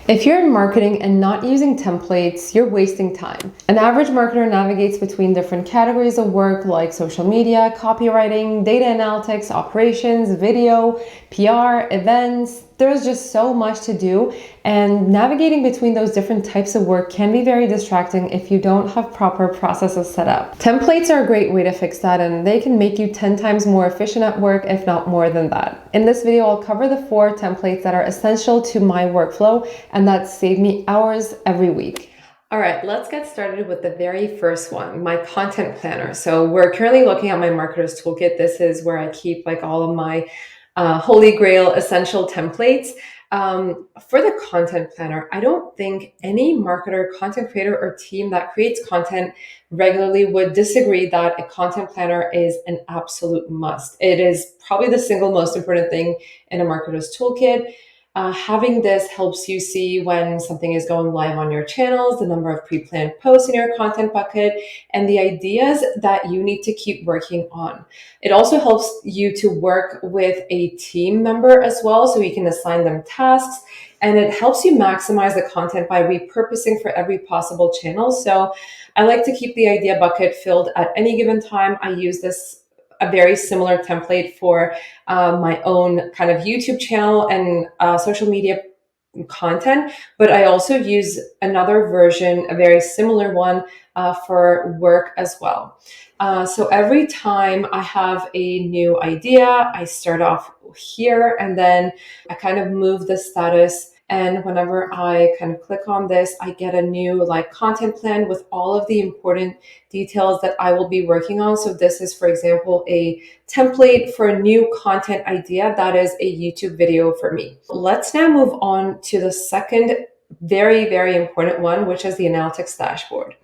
If you're in marketing and not using templates, you're wasting time. An average marketer navigates between different categories of work like social media, copywriting, data analytics, operations, video, PR, events. There's just so much to do, and navigating between those different types of work can be very distracting if you don't have proper processes set up. Templates are a great way to fix that, and they can make you 10 times more efficient at work, if not more than that. In this video, I'll cover the 4 templates that are essential to my workflow and that save me hours every week. All right, let's get started with the very first one, my content planner. So we're currently looking at my marketer's toolkit. This is where I keep like all of my holy grail essential templates. For the content planner, I don't think any marketer, content creator, or team that creates content regularly would disagree that a content planner is an absolute must. It is probably the single most important thing in a marketer's toolkit. Having this helps you see when something is going live on your channels, the number of pre-planned posts in your content bucket, and the ideas that you need to keep working on. It also helps you to work with a team member as well, so you can assign them tasks, and it helps you maximize the content by repurposing for every possible channel. So I like to keep the idea bucket filled at any given time. I use a very similar template for my own kind of YouTube channel and social media content, but I also use another version, a very similar one for work as well. So every time I have a new idea, I start off here and then I kind of move the status. And whenever I kind of click on this, I get a new like content plan with all of the important details that I will be working on. So this is, for example, a template for a new content idea that is a YouTube video for me. Let's now move on to the second very, very important one, which is the analytics dashboard.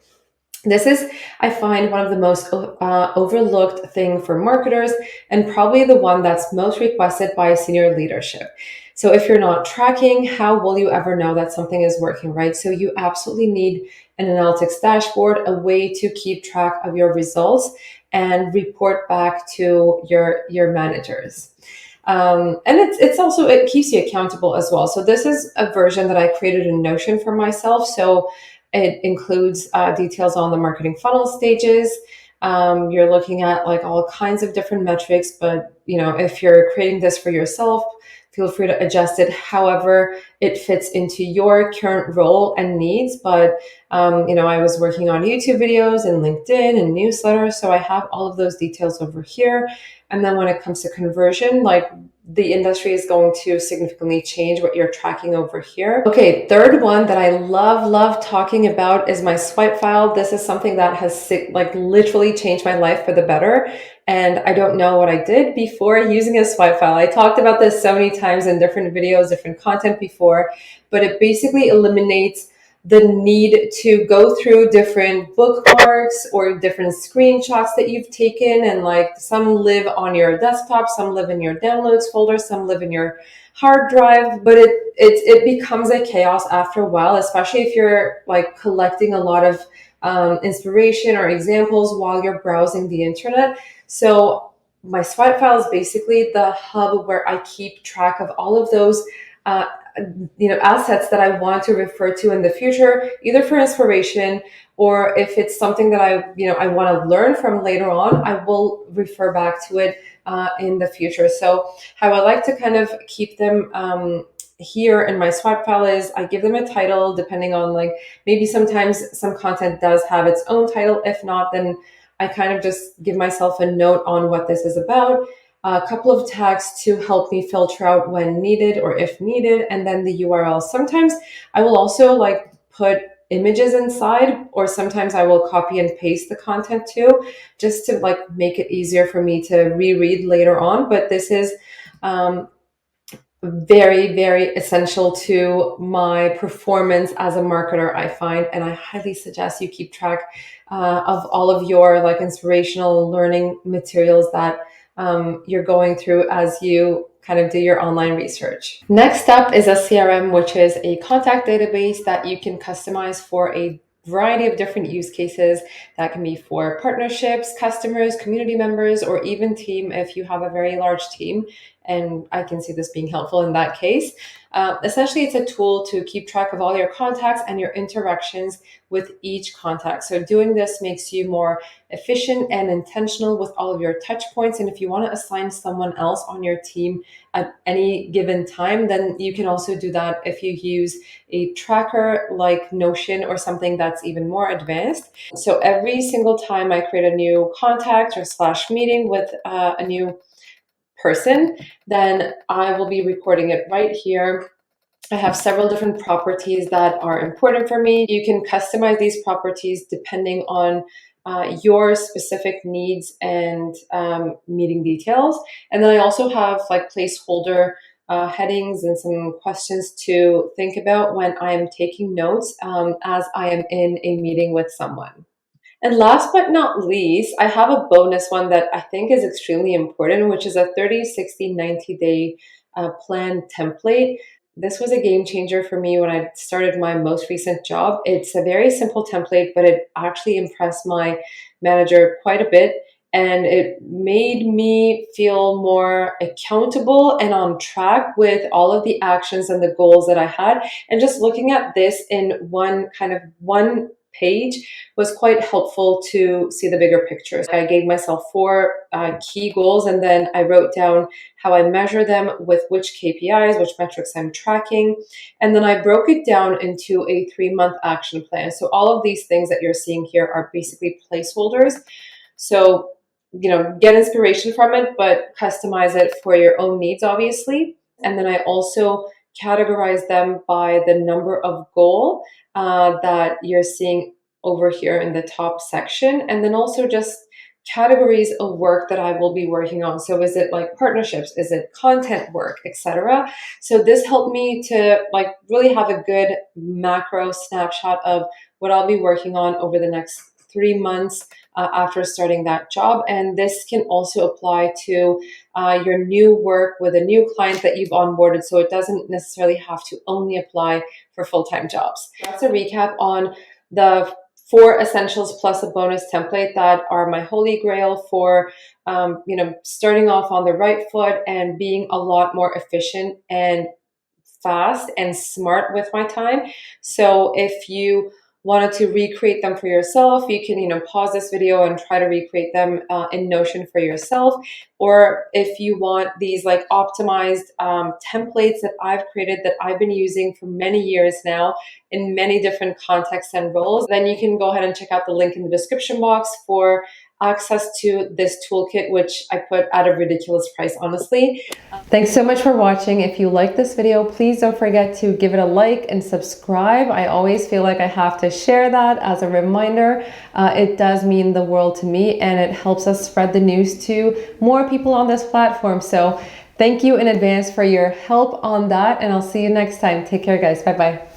This is, I find, one of the most overlooked thing for marketers, and probably the one that's most requested by senior leadership. So if you're not tracking, how will you ever know that something is working, right? So you absolutely need an analytics dashboard, a way to keep track of your results and report back to your managers. And it's also, it keeps you accountable as well. So this is a version that I created in Notion for myself. So it includes details on the marketing funnel stages. You're looking at like all kinds of different metrics, but if you're creating this for yourself, feel free to adjust it however it fits into your current role and needs. But I was working on YouTube videos and LinkedIn and newsletters, so I have all of those details over here. And then when it comes to conversion, like the industry is going to significantly change what you're tracking over here. Okay, third one that I love talking about is my swipe file. This is something that has like literally changed my life for the better. And I don't know what I did before using a swipe file. I talked about this so many times in different videos, different content before, but it basically eliminates the need to go through different bookmarks or different screenshots that you've taken. And like some live on your desktop, some live in your downloads folder, some live in your hard drive, but it becomes a chaos after a while, especially if you're like collecting a lot of inspiration or examples while you're browsing the internet. So my swipe file is basically the hub where I keep track of all of those assets that I want to refer to in the future, either for inspiration or if it's something that I want to learn from later on, I will refer back to it in the future. So how I like to kind of keep them here in my swipe file is I give them a title depending on like maybe sometimes some content does have its own title. If not, then I kind of just give myself a note on what this is about. A couple of tags to help me filter out when needed or if needed, and then the URL. Sometimes I will also like put images inside, or sometimes I will copy and paste the content too, just to like make it easier for me to reread later on. But this is very, very essential to my performance as a marketer, I find, and I highly suggest you keep track of all of your like inspirational learning materials that you're going through as you kind of do your online research. Next up is a CRM, which is a contact database that you can customize for a variety of different use cases. That can be for partnerships, customers, community members, or even team if you have a very large team. and I can see this being helpful in that case. Essentially, it's a tool to keep track of all your contacts and your interactions with each contact. So doing this makes you more efficient and intentional with all of your touch points. And if you want to assign someone else on your team at any given time, then you can also do that if you use a tracker like Notion or something that's even more advanced. So every single time I create a new contact or slash meeting with a new person, then I will be recording it right here. I have several different properties that are important for me. You can customize these properties depending on your specific needs and meeting details. And then I also have like placeholder headings and some questions to think about when I am taking notes as I am in a meeting with someone. And last but not least, I have a bonus one that I think is extremely important, which is a 30, 60, 90 day plan template. This was a game changer for me when I started my most recent job. It's a very simple template, but it actually impressed my manager quite a bit. And it made me feel more accountable and on track with all of the actions and the goals that I had. And just looking at this in one page was quite helpful to see the bigger picture. So I gave myself four key goals, and then I wrote down how I measure them with which KPIs, which metrics I'm tracking. And then I broke it down into a 3-month action plan. So all of these things that you're seeing here are basically placeholders. So, get inspiration from it, but customize it for your own needs, obviously. And then I also categorize them by the number of goal that you're seeing over here in the top section. And then also just categories of work that I will be working on. So is it like partnerships? Is it content work, etc.? So this helped me to really have a good macro snapshot of what I'll be working on over the next 3 months after starting that job. And this can also apply to your new work with a new client that you've onboarded. So it doesn't necessarily have to only apply for full-time jobs. That's a recap on the 4 essentials plus a bonus template that are my holy grail for starting off on the right foot and being a lot more efficient and fast and smart with my time. So if you wanted to recreate them for yourself, you can pause this video and try to recreate them in Notion for yourself. Or if you want these optimized templates that I've created that I've been using for many years now in many different contexts and roles, then you can go ahead and check out the link in the description box for access to this toolkit, which I put at a ridiculous price, honestly. Thanks so much for watching. If you like this video, please don't forget to give it a like and subscribe. I always feel like I have to share that as a reminder. It does mean the world to me, and it helps us spread the news to more people on this platform. So thank you in advance for your help on that, and I'll see you next time. Take care, guys. Bye-bye.